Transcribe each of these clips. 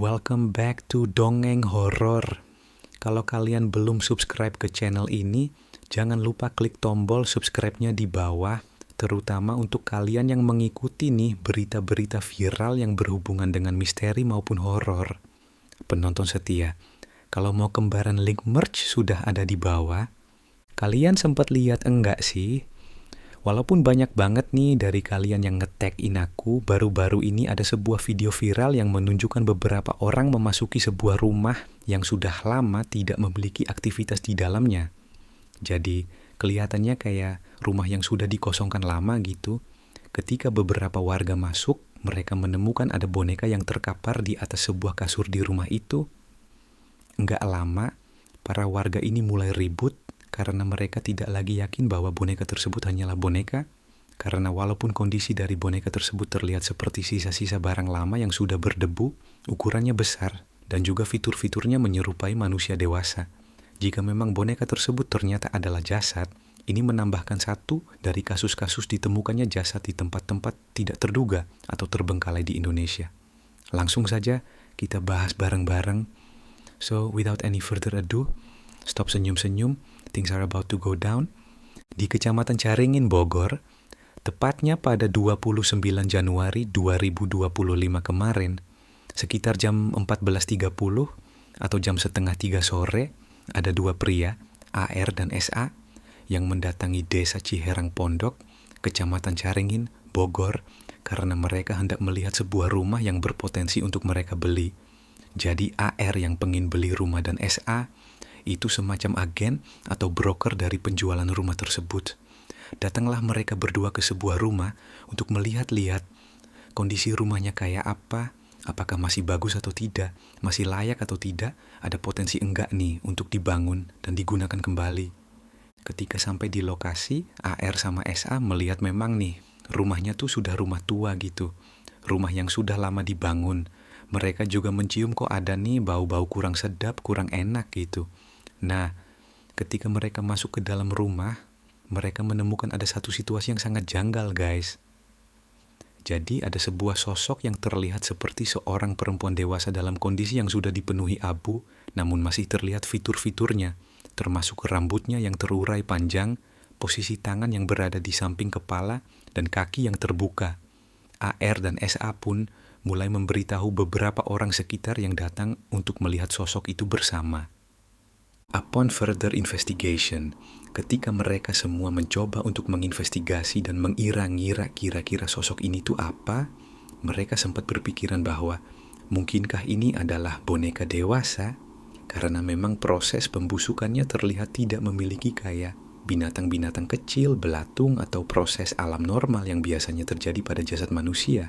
Welcome back to Dongeng Horor. Kalau kalian belum subscribe ke channel ini, jangan lupa klik tombol subscribe-nya di bawah, terutama untuk kalian yang mengikuti nih berita-berita viral yang berhubungan dengan misteri maupun horor. Penonton setia, kalau mau kembaran link merch sudah ada di bawah. Kalian sempat lihat enggak sih? Walaupun banyak banget nih dari kalian yang nge-tag-in aku, baru-baru ini ada sebuah video viral yang menunjukkan beberapa orang memasuki sebuah rumah yang sudah lama tidak memiliki aktivitas di dalamnya. Jadi, kelihatannya kayak rumah yang sudah dikosongkan lama gitu. Ketika beberapa warga masuk, mereka menemukan ada boneka yang terkapar di atas sebuah kasur di rumah itu. Enggak lama, para warga ini mulai ribut karena mereka tidak lagi yakin bahwa boneka tersebut hanyalah boneka, karena walaupun kondisi dari boneka tersebut terlihat seperti sisa-sisa barang lama yang sudah berdebu, ukurannya besar, dan juga fitur-fiturnya menyerupai manusia dewasa. Jika memang boneka tersebut ternyata adalah jasad, ini menambahkan satu dari kasus-kasus ditemukannya jasad di tempat-tempat tidak terduga atau terbengkalai di Indonesia. Langsung saja kita bahas bareng-bareng. So, without any further ado, stop senyum-senyum, things are about to go down. Di Kecamatan Caringin, Bogor, tepatnya pada 29 Januari 2025 kemarin, sekitar jam 14.30 atau jam setengah 3 sore, ada dua pria, AR dan SA, yang mendatangi Desa Ciherang Pondok, Kecamatan Caringin, Bogor, karena mereka hendak melihat sebuah rumah yang berpotensi untuk mereka beli. Jadi AR yang pengen beli rumah dan SA itu semacam agen atau broker dari penjualan rumah tersebut. Datanglah mereka berdua ke sebuah rumah untuk melihat-lihat kondisi rumahnya kayak apa, apakah masih bagus atau tidak, masih layak atau tidak, ada potensi enggak nih untuk dibangun dan digunakan kembali. Ketika sampai di lokasi, AR sama SA melihat memang nih, rumahnya tuh sudah rumah tua gitu, rumah yang sudah lama dibangun. Mereka juga mencium kok ada nih bau-bau kurang sedap, kurang enak gitu. Nah, ketika mereka masuk ke dalam rumah, mereka menemukan ada satu situasi yang sangat janggal, guys. Jadi ada sebuah sosok yang terlihat seperti seorang perempuan dewasa dalam kondisi yang sudah dipenuhi abu, namun masih terlihat fitur-fiturnya, termasuk rambutnya yang terurai panjang, posisi tangan yang berada di samping kepala, dan kaki yang terbuka. AR dan SA pun mulai memberitahu beberapa orang sekitar yang datang untuk melihat sosok itu bersama. Upon further investigation, ketika mereka semua mencoba untuk menginvestigasi dan mengira-ngira kira-kira sosok ini tuh apa, mereka sempat berpikiran bahwa mungkinkah ini adalah boneka dewasa, karena memang proses pembusukannya terlihat tidak memiliki kayak binatang-binatang kecil, belatung, atau proses alam normal yang biasanya terjadi pada jasad manusia.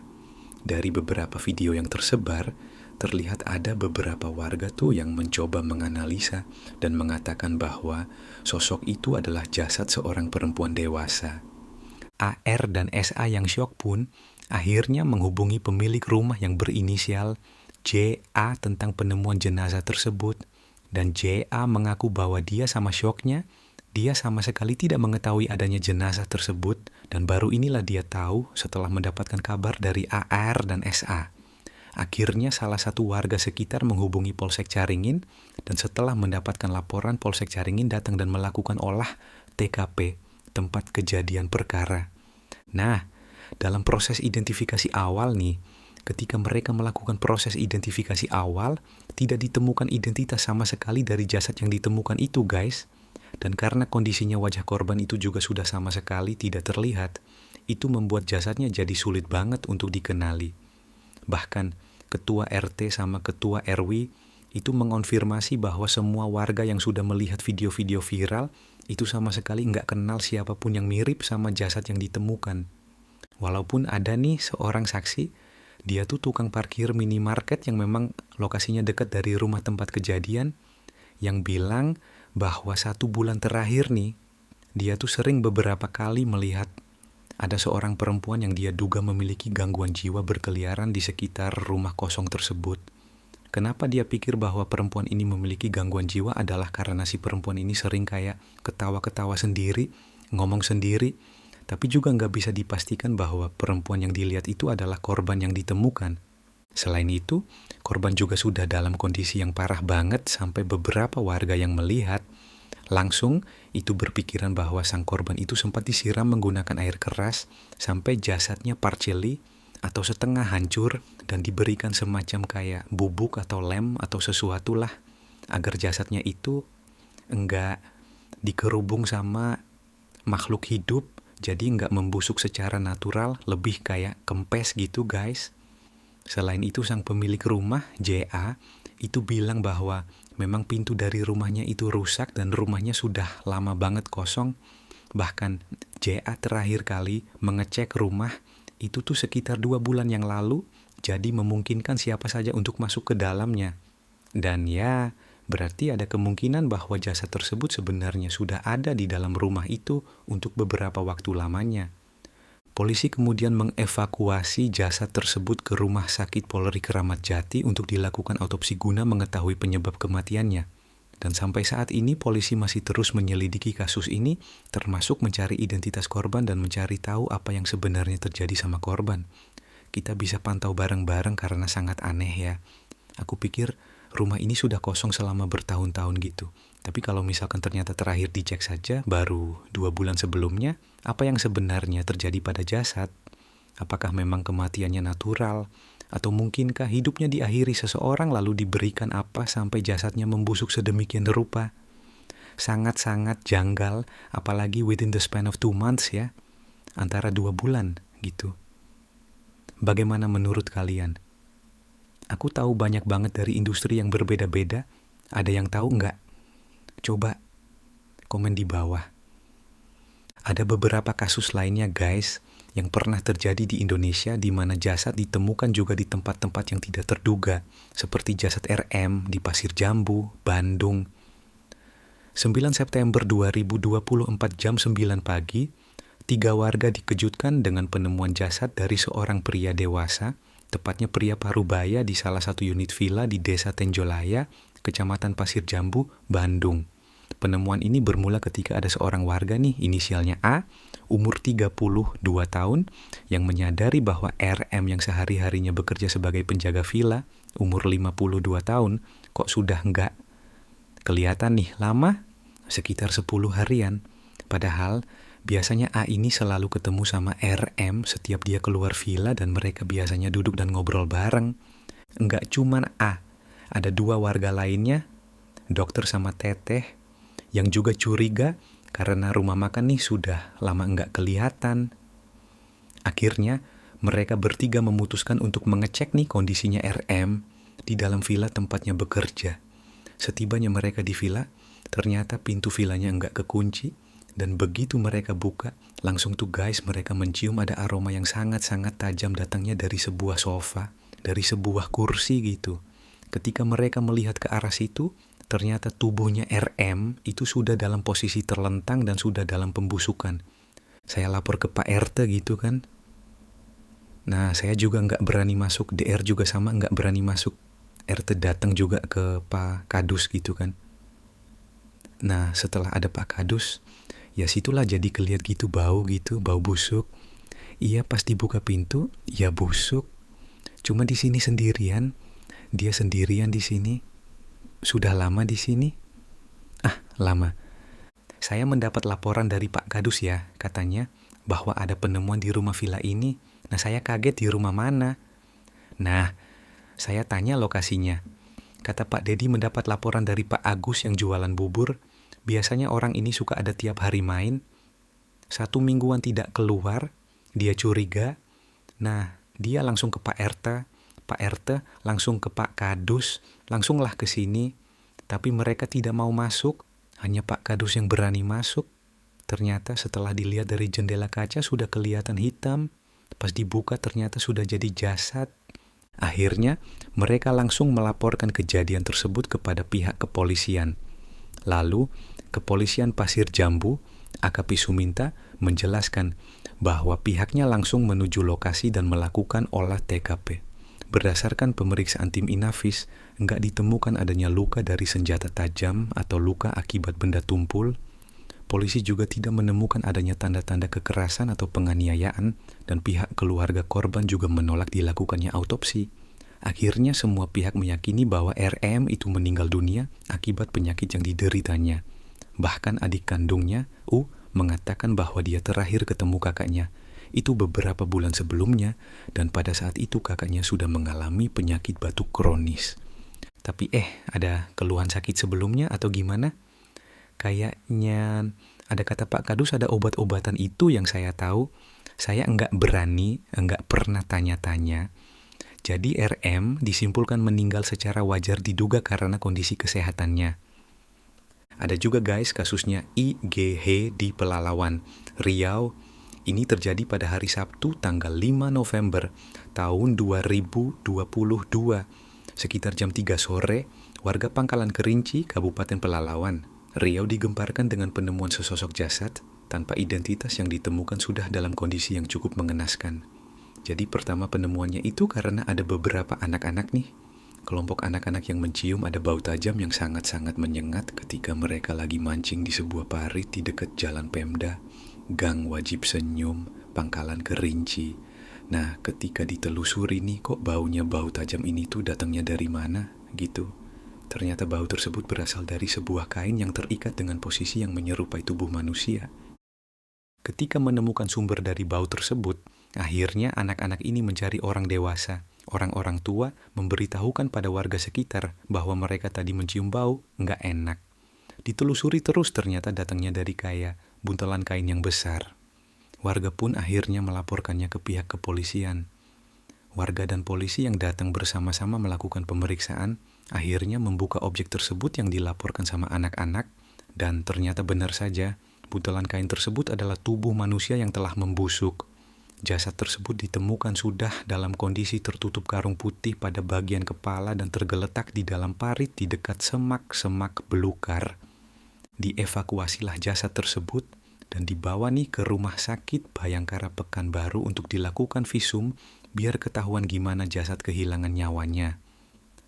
Dari beberapa video yang tersebar, terlihat ada beberapa warga tuh yang mencoba menganalisa dan mengatakan bahwa sosok itu adalah jasad seorang perempuan dewasa. AR dan SA yang syok pun akhirnya menghubungi pemilik rumah yang berinisial JA tentang penemuan jenazah tersebut, dan JA mengaku bahwa dia sama syoknya, dia sama sekali tidak mengetahui adanya jenazah tersebut, dan baru inilah dia tahu setelah mendapatkan kabar dari AR dan SA. Akhirnya salah satu warga sekitar menghubungi Polsek Caringin, dan setelah mendapatkan laporan, Polsek Caringin datang dan melakukan olah TKP, tempat kejadian perkara. Nah, dalam proses identifikasi awal nih, ketika mereka melakukan proses identifikasi awal, tidak ditemukan identitas sama sekali dari jasad yang ditemukan itu, guys. Dan karena kondisinya wajah korban itu juga sudah sama sekali tidak terlihat, itu membuat jasadnya jadi sulit banget untuk dikenali. Bahkan ketua RT sama ketua RW itu mengonfirmasi bahwa semua warga yang sudah melihat video-video viral itu sama sekali nggak kenal siapapun yang mirip sama jasad yang ditemukan. Walaupun ada nih seorang saksi, dia tuh tukang parkir minimarket yang memang lokasinya dekat dari rumah tempat kejadian, yang bilang bahwa 1 bulan terakhir nih, dia tuh sering beberapa kali melihat ada seorang perempuan yang dia duga memiliki gangguan jiwa berkeliaran di sekitar rumah kosong tersebut. Kenapa dia pikir bahwa perempuan ini memiliki gangguan jiwa adalah karena si perempuan ini sering kayak ketawa-ketawa sendiri, ngomong sendiri, tapi juga nggak bisa dipastikan bahwa perempuan yang dilihat itu adalah korban yang ditemukan. Selain itu, korban juga sudah dalam kondisi yang parah banget sampai beberapa warga yang melihat langsung itu berpikiran bahwa sang korban itu sempat disiram menggunakan air keras sampai jasadnya partially atau setengah hancur dan diberikan semacam kayak bubuk atau lem atau sesuatu lah agar jasadnya itu enggak dikerubung sama makhluk hidup, jadi enggak membusuk secara natural, lebih kayak kempes gitu guys. Selain itu sang pemilik rumah, JA, itu bilang bahwa memang pintu dari rumahnya itu rusak dan rumahnya sudah lama banget kosong. Bahkan JA terakhir kali mengecek rumah itu tuh sekitar 2 bulan yang lalu, jadi memungkinkan siapa saja untuk masuk ke dalamnya. Dan ya, berarti ada kemungkinan bahwa jasad tersebut sebenarnya sudah ada di dalam rumah itu untuk beberapa waktu lamanya. Polisi kemudian mengevakuasi jasad tersebut ke Rumah Sakit Polri Kramat Jati untuk dilakukan autopsi guna mengetahui penyebab kematiannya. Dan sampai saat ini polisi masih terus menyelidiki kasus ini, termasuk mencari identitas korban dan mencari tahu apa yang sebenarnya terjadi sama korban. Kita bisa pantau bareng-bareng karena sangat aneh ya. Aku pikir rumah ini sudah kosong selama bertahun-tahun gitu. Tapi kalau misalkan ternyata terakhir dicek saja baru 2 bulan sebelumnya, apa yang sebenarnya terjadi pada jasad? Apakah memang kematiannya natural? Atau mungkinkah hidupnya diakhiri seseorang lalu diberikan apa sampai jasadnya membusuk sedemikian rupa? Sangat-sangat janggal, apalagi within the span of 2 months ya. Antara 2 bulan gitu. Bagaimana menurut kalian? Aku tahu banyak banget dari industri yang berbeda-beda. Ada yang tahu nggak? Coba komen di bawah. Ada beberapa kasus lainnya guys yang pernah terjadi di Indonesia di mana jasad ditemukan juga di tempat-tempat yang tidak terduga, seperti jasad RM di Pasir Jambu, Bandung. 9 September 2024 jam 9 pagi, 3 warga dikejutkan dengan penemuan jasad dari seorang pria dewasa, tepatnya pria Parubaya di salah satu unit villa di Desa Tenjolaya, Kecamatan Pasir Jambu, Bandung. Penemuan ini bermula ketika ada seorang warga nih, inisialnya A, umur 32 tahun, yang menyadari bahwa RM yang sehari-harinya bekerja sebagai penjaga villa, umur 52 tahun, kok sudah nggak kelihatan nih lama, sekitar 10 harian. Padahal biasanya A ini selalu ketemu sama RM setiap dia keluar villa dan mereka biasanya duduk dan ngobrol bareng. Nggak cuman A, ada 2 warga lainnya, dokter sama teteh, yang juga curiga karena rumah makan nih sudah lama nggak kelihatan. Akhirnya mereka bertiga memutuskan untuk mengecek nih kondisinya RM di dalam villa tempatnya bekerja. Setibanya mereka di villa, ternyata pintu villanya nggak kekunci, dan begitu mereka buka, langsung tuh guys mereka mencium ada aroma yang sangat-sangat tajam datangnya dari sebuah sofa, dari sebuah kursi gitu. Ketika mereka melihat ke arah situ, ternyata tubuhnya RM itu sudah dalam posisi terlentang dan sudah dalam pembusukan. Saya lapor ke Pak RT gitu kan. Nah, saya juga nggak berani masuk, DR juga sama nggak berani masuk. RT datang juga ke Pak Kadus gitu kan. Nah, setelah ada Pak Kadus, ya situlah jadi kelihat gitu, bau busuk. Iya, pas dibuka pintu, ya busuk. Cuma di sini sendirian, dia sendirian di sini. Sudah lama di sini? Lama. Saya mendapat laporan dari Pak Kadus ya, katanya, bahwa ada penemuan di rumah villa ini. Nah, saya kaget di rumah mana. Nah, saya tanya lokasinya. Kata Pak Dedi mendapat laporan dari Pak Agus yang jualan bubur. Biasanya orang ini suka ada tiap hari main. 1 mingguan tidak keluar, dia curiga. Nah, dia langsung ke Pak RT. Pak RT langsung ke Pak Kadus, langsunglah ke sini. Tapi mereka tidak mau masuk, hanya Pak Kadus yang berani masuk. Ternyata setelah dilihat dari jendela kaca sudah kelihatan hitam. Pas dibuka ternyata sudah jadi jasad. Akhirnya mereka langsung melaporkan kejadian tersebut kepada pihak kepolisian. Lalu Kepolisian Pasir Jambu, AKP Suminta, menjelaskan bahwa pihaknya langsung menuju lokasi dan melakukan olah TKP. Berdasarkan pemeriksaan tim Inafis, nggak ditemukan adanya luka dari senjata tajam atau luka akibat benda tumpul. Polisi juga tidak menemukan adanya tanda-tanda kekerasan atau penganiayaan, dan pihak keluarga korban juga menolak dilakukannya autopsi. Akhirnya semua pihak meyakini bahwa RM itu meninggal dunia akibat penyakit yang dideritanya. Bahkan adik kandungnya, U, mengatakan bahwa dia terakhir ketemu kakaknya itu beberapa bulan sebelumnya, dan pada saat itu kakaknya sudah mengalami penyakit batuk kronis. Tapi ada keluhan sakit sebelumnya atau gimana? Kayaknya ada kata Pak Kadus ada obat-obatan itu yang saya tahu. Saya enggak pernah tanya-tanya. Jadi RM disimpulkan meninggal secara wajar diduga karena kondisi kesehatannya. Ada juga guys kasusnya IGH di Pelalawan, Riau. Ini terjadi pada hari Sabtu tanggal 5 November tahun 2022. Sekitar jam 3 sore, warga Pangkalan Kerinci, Kabupaten Pelalawan, Riau digemparkan dengan penemuan sesosok jasad tanpa identitas yang ditemukan sudah dalam kondisi yang cukup mengenaskan. Jadi pertama penemuannya itu karena ada beberapa anak-anak nih. Kelompok anak-anak yang mencium ada bau tajam yang sangat-sangat menyengat ketika mereka lagi mancing di sebuah parit di dekat Jalan Pemda, Gang Wajib Senyum, Pangkalan Kerinci. Nah, ketika ditelusuri nih kok baunya bau tajam ini tuh datangnya dari mana gitu. Ternyata bau tersebut berasal dari sebuah kain yang terikat dengan posisi yang menyerupai tubuh manusia. Ketika menemukan sumber dari bau tersebut, akhirnya anak-anak ini mencari orang dewasa. Orang-orang tua memberitahukan pada warga sekitar bahwa mereka tadi mencium bau nggak enak. Ditelusuri terus ternyata datangnya dari kayak buntelan kain yang besar. Warga pun akhirnya melaporkannya ke pihak kepolisian. Warga dan polisi yang datang bersama-sama melakukan pemeriksaan, akhirnya membuka objek tersebut yang dilaporkan sama anak-anak, dan ternyata benar saja, buntelan kain tersebut adalah tubuh manusia yang telah membusuk. Jasad tersebut ditemukan sudah dalam kondisi tertutup karung putih pada bagian kepala dan tergeletak di dalam parit di dekat semak-semak belukar. Dievakuasilah jasad tersebut dan dibawa nih ke Rumah Sakit Bayangkara Pekanbaru untuk dilakukan visum biar ketahuan gimana jasad kehilangan nyawanya.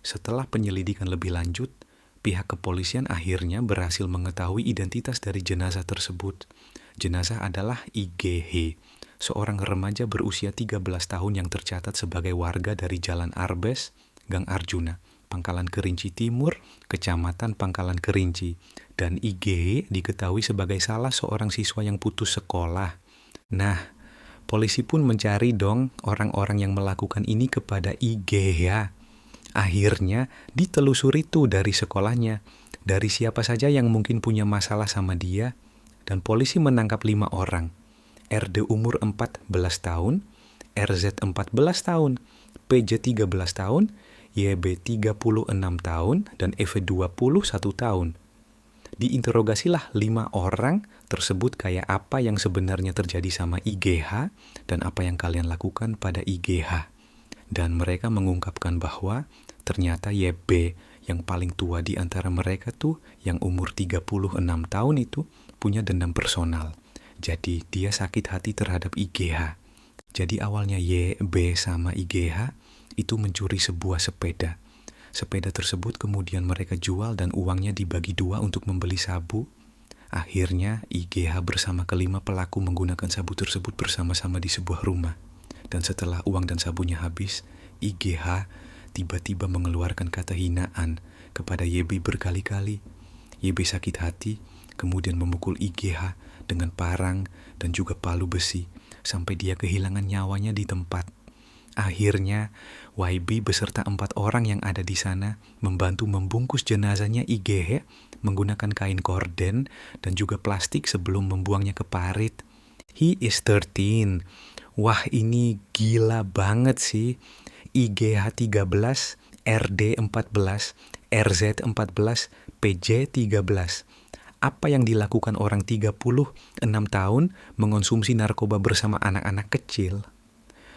Setelah penyelidikan lebih lanjut, pihak kepolisian akhirnya berhasil mengetahui identitas dari jenazah tersebut. Jenazah adalah IGH, seorang remaja berusia 13 tahun yang tercatat sebagai warga dari Jalan Arbes, Gang Arjuna, Pangkalan Kerinci Timur, Kecamatan Pangkalan Kerinci. Dan IGH diketahui sebagai salah seorang siswa yang putus sekolah. Nah, polisi pun mencari dong orang-orang yang melakukan ini kepada IGH. Akhirnya ditelusuri tuh dari sekolahnya, dari siapa saja yang mungkin punya masalah sama dia, dan polisi menangkap 5 orang. RD umur 14 tahun, RZ 14 tahun, PJ 13 tahun, YB 36 tahun, dan EV 21 tahun. Diinterogasilah 5 orang tersebut kayak apa yang sebenarnya terjadi sama IGH dan apa yang kalian lakukan pada IGH. Dan mereka mengungkapkan bahwa ternyata YB yang paling tua di antara mereka tuh yang umur 36 tahun itu punya dendam personal. Jadi dia sakit hati terhadap IGH. Jadi awalnya YB sama IGH itu mencuri sebuah sepeda. Sepeda tersebut kemudian mereka jual dan uangnya dibagi 2 untuk membeli sabu. Akhirnya IGH bersama kelima pelaku menggunakan sabu tersebut bersama-sama di sebuah rumah. Dan setelah uang dan sabunya habis, IGH tiba-tiba mengeluarkan kata hinaan kepada YB berkali-kali. YB sakit hati, kemudian memukul IGH dengan parang dan juga palu besi sampai dia kehilangan nyawanya di tempat. Akhirnya, YB beserta 4 orang yang ada di sana membantu membungkus jenazahnya IGH menggunakan kain korden dan juga plastik sebelum membuangnya ke parit. He is 13. Wah, ini gila banget sih. IGH 13, RD 14, RZ 14, PJ 13. Apa yang dilakukan orang 36 tahun mengonsumsi narkoba bersama anak-anak kecil?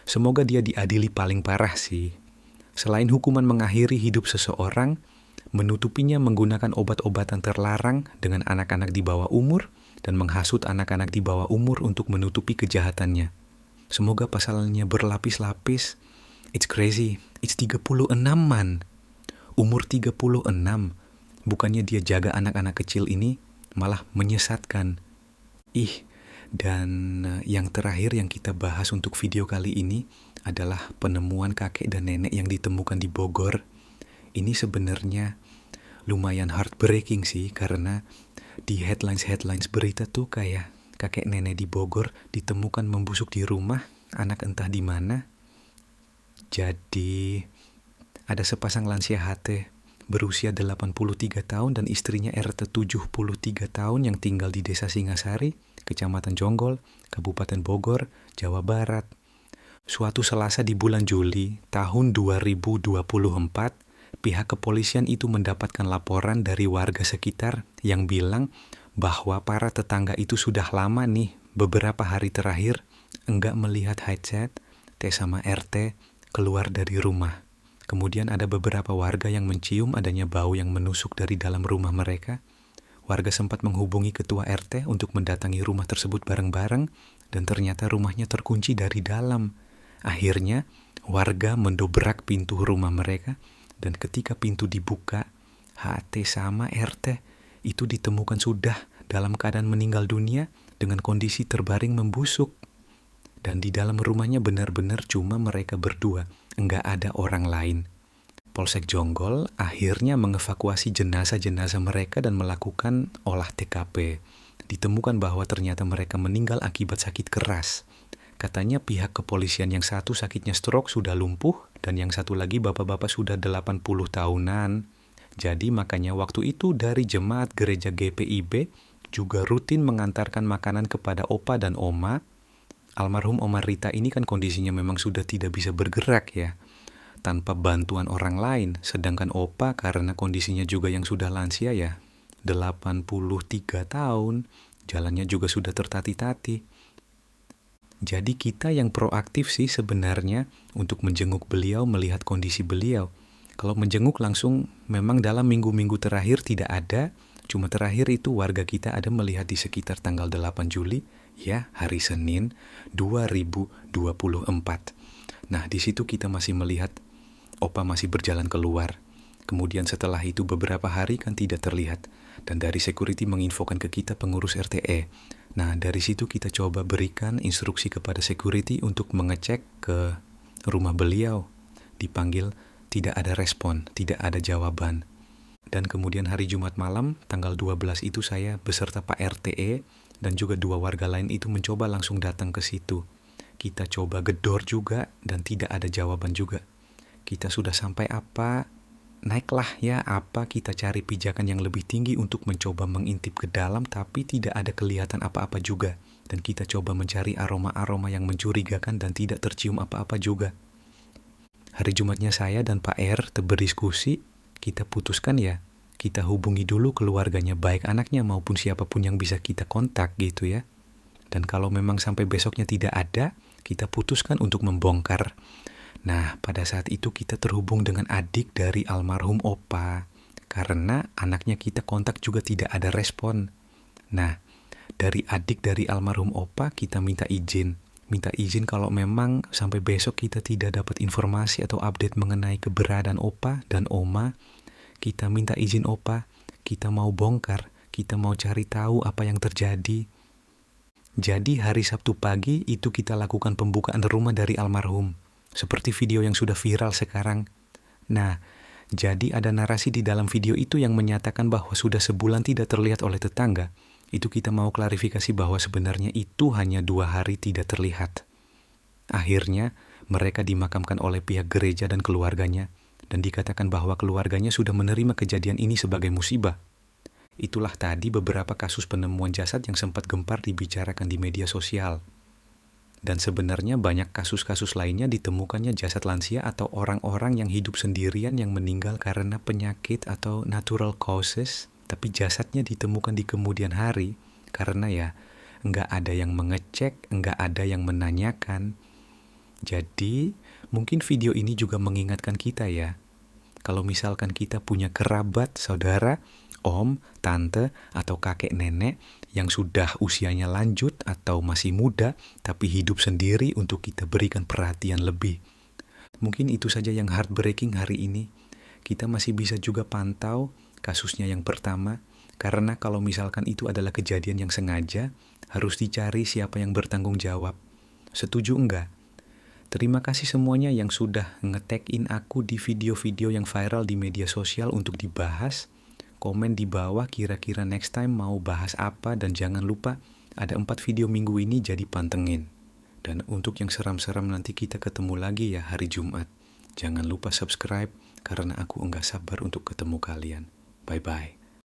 Semoga dia diadili paling parah sih. Selain hukuman mengakhiri hidup seseorang, menutupinya menggunakan obat-obatan terlarang dengan anak-anak di bawah umur dan menghasut anak-anak di bawah umur untuk menutupi kejahatannya. Semoga pasalnya berlapis-lapis. It's crazy. It's 36 man. Umur 36. Bukannya dia jaga anak-anak kecil ini, malah menyesatkan. Dan yang terakhir yang kita bahas untuk video kali ini, adalah penemuan kakek dan nenek yang ditemukan di Bogor. Ini sebenarnya lumayan heartbreaking sih, karena di headlines berita tuh kayak kakek nenek di Bogor ditemukan membusuk di rumah, anak entah di mana. Jadi ada sepasang lansia HT berusia 83 tahun dan istrinya RT 73 tahun yang tinggal di Desa Singasari, Kecamatan Jonggol, Kabupaten Bogor, Jawa Barat. Suatu Selasa di bulan Juli tahun 2024, pihak kepolisian itu mendapatkan laporan dari warga sekitar yang bilang bahwa para tetangga itu sudah lama nih, beberapa hari terakhir, enggak melihat Hz, T sama RT, keluar dari rumah. Kemudian ada beberapa warga yang mencium adanya bau yang menusuk dari dalam rumah mereka. Warga sempat menghubungi ketua RT untuk mendatangi rumah tersebut bareng-bareng, dan ternyata rumahnya terkunci dari dalam. Akhirnya, warga mendobrak pintu rumah mereka, dan ketika pintu dibuka, HT sama RT itu ditemukan sudah dalam keadaan meninggal dunia dengan kondisi terbaring membusuk. Dan di dalam rumahnya benar-benar cuma mereka berdua, enggak ada orang lain. Polsek Jonggol akhirnya mengevakuasi jenazah-jenazah mereka dan melakukan olah TKP. Ditemukan bahwa ternyata mereka meninggal akibat sakit keras. Katanya pihak kepolisian yang satu sakitnya stroke sudah lumpuh, dan yang satu lagi bapak-bapak sudah 80 tahunan. Jadi makanya waktu itu dari jemaat gereja GPIB juga rutin mengantarkan makanan kepada opa dan oma. Almarhum Oma Rita ini kan kondisinya memang sudah tidak bisa bergerak ya, tanpa bantuan orang lain. Sedangkan opa karena kondisinya juga yang sudah lansia ya, 83 tahun, jalannya juga sudah tertati-tati. Jadi kita yang proaktif sih sebenarnya untuk menjenguk beliau, melihat kondisi beliau. Kalau menjenguk langsung memang dalam minggu-minggu terakhir tidak ada, cuma terakhir itu warga kita ada melihat di sekitar tanggal 8 Juli, ya, hari Senin 2024. Nah, di situ kita masih melihat opa masih berjalan keluar. Kemudian setelah itu beberapa hari kan tidak terlihat. Dan dari security menginfokan ke kita pengurus RTE. Nah, dari situ kita coba berikan instruksi kepada security untuk mengecek ke rumah beliau. Dipanggil, tidak ada respon, tidak ada jawaban. Dan kemudian hari Jumat malam, tanggal 12 itu saya beserta Pak RTE dan juga 2 warga lain itu mencoba langsung datang ke situ. Kita coba gedor juga dan tidak ada jawaban juga. Kita sudah sampai apa, naiklah ya apa, kita cari pijakan yang lebih tinggi untuk mencoba mengintip ke dalam, tapi tidak ada kelihatan apa-apa juga. Dan kita coba mencari aroma-aroma yang mencurigakan dan tidak tercium apa-apa juga. Hari Jumatnya saya dan Pak R berdiskusi, kita putuskan ya, kita hubungi dulu keluarganya, baik anaknya maupun siapapun yang bisa kita kontak gitu ya. Dan kalau memang sampai besoknya tidak ada, kita putuskan untuk membongkar. Nah, pada saat itu kita terhubung dengan adik dari almarhum opa, karena anaknya kita kontak juga tidak ada respon. Nah, dari adik dari almarhum opa kita minta izin kalau memang sampai besok kita tidak dapat informasi atau update mengenai keberadaan opa dan oma, kita minta izin opa, kita mau bongkar, kita mau cari tahu apa yang terjadi. Jadi hari Sabtu pagi itu kita lakukan pembukaan rumah dari almarhum, seperti video yang sudah viral sekarang. Nah, jadi ada narasi di dalam video itu yang menyatakan bahwa sudah sebulan tidak terlihat oleh tetangga. Itu kita mau klarifikasi bahwa sebenarnya itu hanya 2 hari tidak terlihat. Akhirnya mereka dimakamkan oleh pihak gereja dan keluarganya, dan dikatakan bahwa keluarganya sudah menerima kejadian ini sebagai musibah. Itulah tadi beberapa kasus penemuan jasad yang sempat gempar dibicarakan di media sosial. Dan sebenarnya banyak kasus-kasus lainnya ditemukannya jasad lansia atau orang-orang yang hidup sendirian yang meninggal karena penyakit atau natural causes, tapi jasadnya ditemukan di kemudian hari karena ya nggak ada yang mengecek, nggak ada yang menanyakan. Jadi mungkin video ini juga mengingatkan kita ya, kalau misalkan kita punya kerabat, saudara, om, tante, atau kakek nenek yang sudah usianya lanjut atau masih muda, tapi hidup sendiri untuk kita berikan perhatian lebih. Mungkin itu saja yang heartbreaking hari ini. Kita masih bisa juga pantau kasusnya yang pertama, karena kalau misalkan itu adalah kejadian yang sengaja, harus dicari siapa yang bertanggung jawab. Setuju enggak? Terima kasih semuanya yang sudah nge-tag in aku di video-video yang viral di media sosial untuk dibahas. Komen di bawah kira-kira next time mau bahas apa, dan jangan lupa ada 4 video minggu ini, jadi pantengin. Dan untuk yang seram-seram nanti kita ketemu lagi ya hari Jumat. Jangan lupa subscribe karena aku enggak sabar untuk ketemu kalian. Bye-bye.